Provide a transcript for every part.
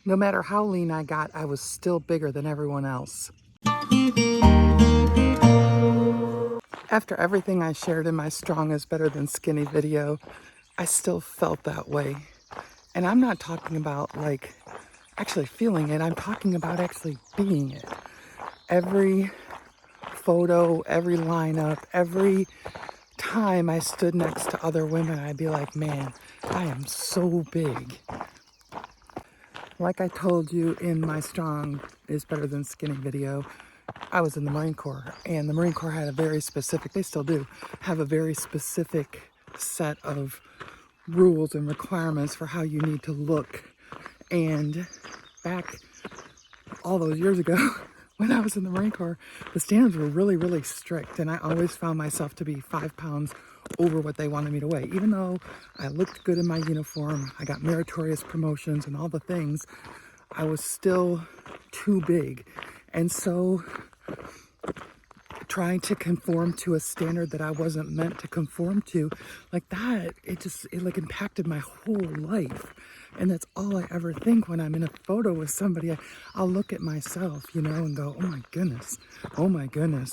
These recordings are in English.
No matter how lean I got, I was still bigger than everyone else. After everything I shared in my Strong is Better Than Skinny video, I still felt that way. And I'm not talking about like actually feeling it, I'm talking about actually being it. Every photo, every lineup, every time I stood next to other women, I'd be like, man, I am so big. Like I told you in my Strong is Better Than Skinny video, I was in the Marine Corps, and the Marine Corps had a very specific, they still do, have a very specific set of rules and requirements for how you need to look. And back all those years ago, when I was in the Marine Corps, the standards were really, really strict, and I always found myself to be 5 pounds over what they wanted me to weigh. Even though I looked good in my uniform, I got meritorious promotions and all the things, I was still too big. And so trying to conform to a standard that I wasn't meant to conform to, like that, it like impacted my whole life. And that's all I ever think when I'm in a photo with somebody. I'll look at myself, you know, and go, oh my goodness, oh my goodness.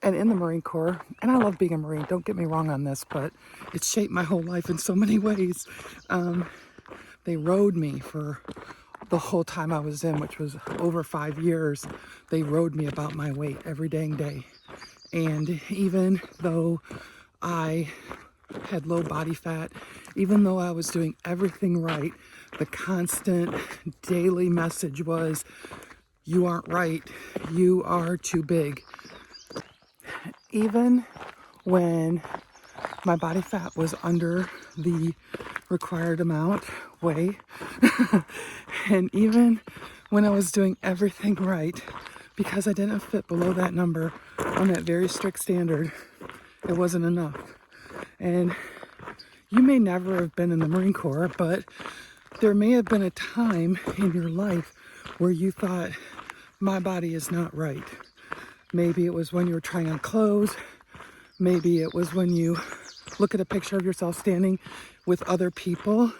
And in the Marine Corps, and I love being a Marine, don't get me wrong on this, but it shaped my whole life in so many ways. They rode me for the whole time I was in, which was over 5 years. They rode me about my weight every dang day. And even though I had low body fat, even though I was doing everything right, the constant daily message was, you aren't right, you are too big. Even when my body fat was under the required amount, weigh, and even when I was doing everything right, because I didn't fit below that number on that very strict standard, it wasn't enough. And you may never have been in the Marine Corps, but there may have been a time in your life where you thought, my body is not right. Maybe it was when you were trying on clothes. Maybe it was when you look at a picture of yourself standing with other people,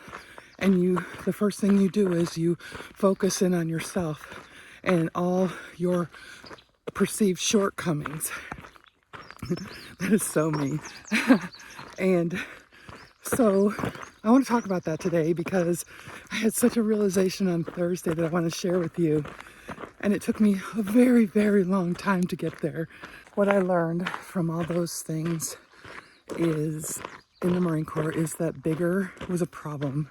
and the first thing you do is you focus in on yourself and all your perceived shortcomings. That is so me. And so I want to talk about that today because I had such a realization on Thursday that I want to share with you. And it took me a very, very long time to get there. What I learned from all those things is, in the Marine Corps, is that bigger was a problem.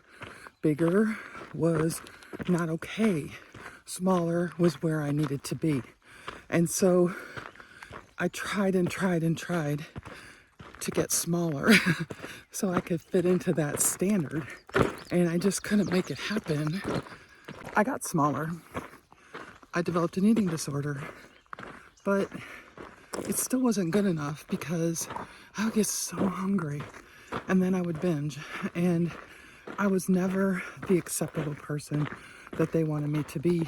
Bigger was not okay. Smaller was where I needed to be. And so I tried and tried and tried to get smaller so I could fit into that standard. And I just couldn't make it happen. I got smaller. I developed an eating disorder, but it still wasn't good enough because I would get so hungry and then I would binge, and I was never the acceptable person that they wanted me to be.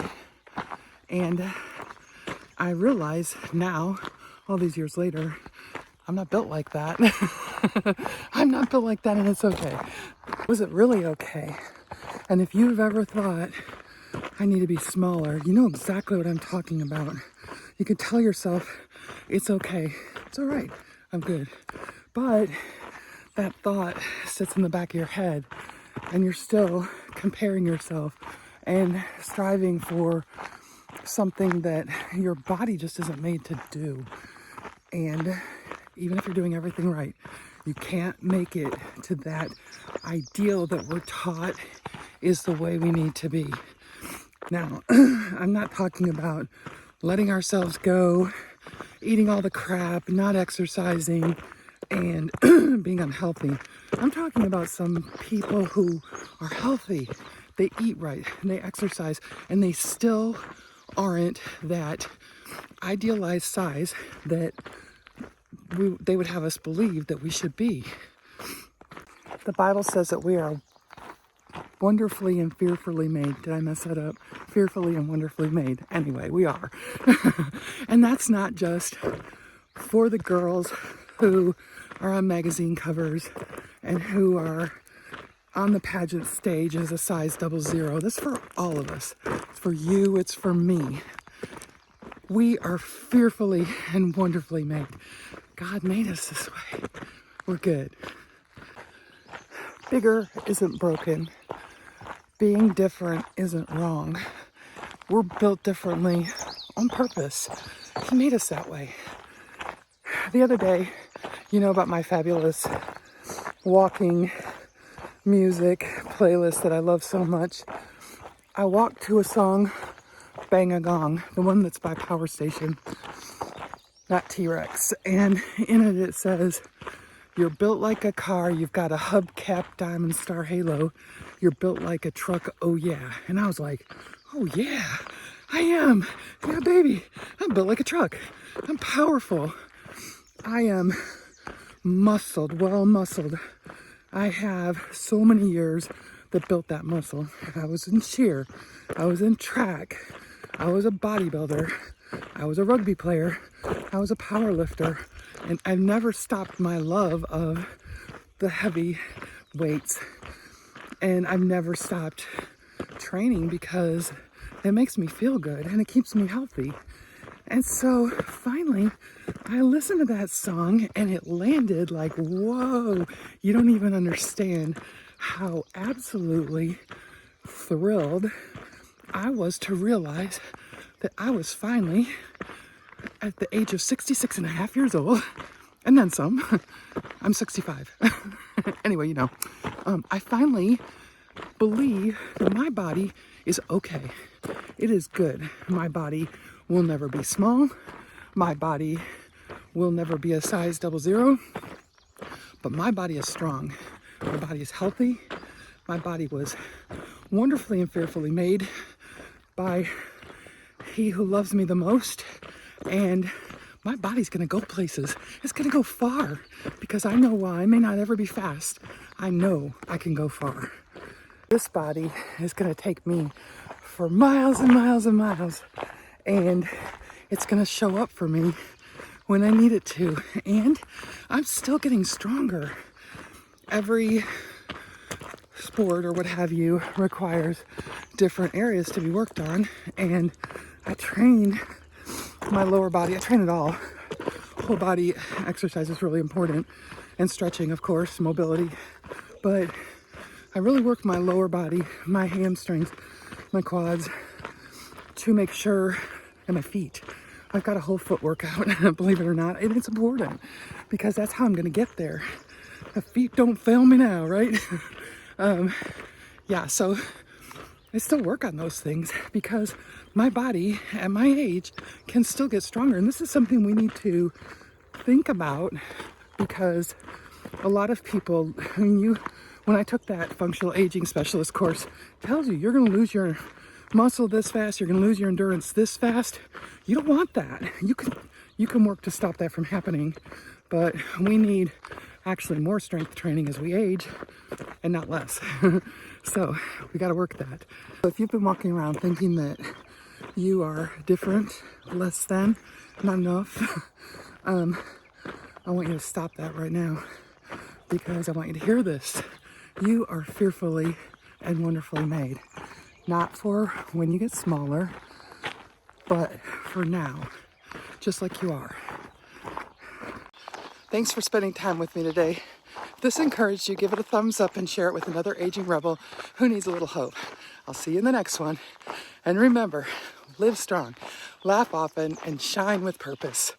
And I realize now, all these years later, I'm not built like that. I'm not built like that, and it's okay. Was it really okay? And if you've ever thought, I need to be smaller, you know exactly what I'm talking about. You can tell yourself, it's okay, it's all right, I'm good. But that thought sits in the back of your head, and you're still comparing yourself and striving for something that your body just isn't made to do. And even if you're doing everything right, you can't make it to that ideal that we're taught is the way we need to be. Now, I'm not talking about letting ourselves go, eating all the crap, not exercising, and being unhealthy. I'm talking about some people who are healthy. They eat right, and they exercise, and they still aren't that idealized size that they would have us believe that we should be. The Bible says that we are wonderfully and fearfully made. Did I mess that up? Fearfully and wonderfully made. Anyway, we are. And that's not just for the girls who are on magazine covers and who are on the pageant stage is a size 00. That's for all of us. It's for you, it's for me. We are fearfully and wonderfully made. God made us this way. We're good. Bigger isn't broken. Being different isn't wrong. We're built differently on purpose. He made us that way. The other day, you know about my fabulous walking music playlist that I love so much. I walked to a song, Bang a Gong, the one that's by Power Station, not T-Rex. And in it, it says, "You're built like a car, you've got a hubcap diamond star halo. You're built like a truck, oh yeah." And I was like, oh yeah, I am. Yeah, baby, I'm built like a truck. I'm powerful. I am muscled, well muscled. I have so many years that built that muscle. I was in cheer, I was in track, I was a bodybuilder, I was a rugby player, I was a power lifter, and I've never stopped my love of the heavy weights. And I've never stopped training because it makes me feel good and it keeps me healthy. And so finally, I listened to that song and it landed like, whoa, you don't even understand how absolutely thrilled I was to realize that I was finally, at the age of 66 and a half years old, and then some, I'm 65. Anyway, you know, I finally believe that my body is okay. It is good. My body will never be small. My body will never be a size 00. But my body is strong. My body is healthy. My body was wonderfully and fearfully made by He who loves me the most. And my body's gonna go places. It's gonna go far because I know while I may not ever be fast, I know I can go far. This body is gonna take me for miles and miles and miles, and it's gonna show up for me when I need it to. And I'm still getting stronger. Every sport or what have you requires different areas to be worked on, and I train my lower body. I train it all. Whole body exercise is really important, and stretching, of course, mobility, but I really work my lower body, my hamstrings, my quads, to make sure, and my feet. I've got a whole foot workout, believe it or not, and it's important because that's how I'm gonna get there. The feet don't fail me now, right? Yeah, so I still work on those things because my body at my age can still get stronger. And this is something we need to think about because a lot of people, when I took that functional aging specialist course, tells you you're going to lose your muscle this fast, you're going to lose your endurance this fast. You don't want that. You can work to stop that from happening, but we need actually more strength training as we age and not less. So we got to work that. So if you've been walking around thinking that you are different, less than, not enough, I want you to stop that right now because I want you to hear this. You are fearfully and wonderfully made. Not for when you get smaller, but for now, just like you are. Thanks for spending time with me today. If this encouraged you, give it a thumbs up and share it with another aging rebel who needs a little hope. I'll see you in the next one. And remember, live strong, laugh often, and shine with purpose.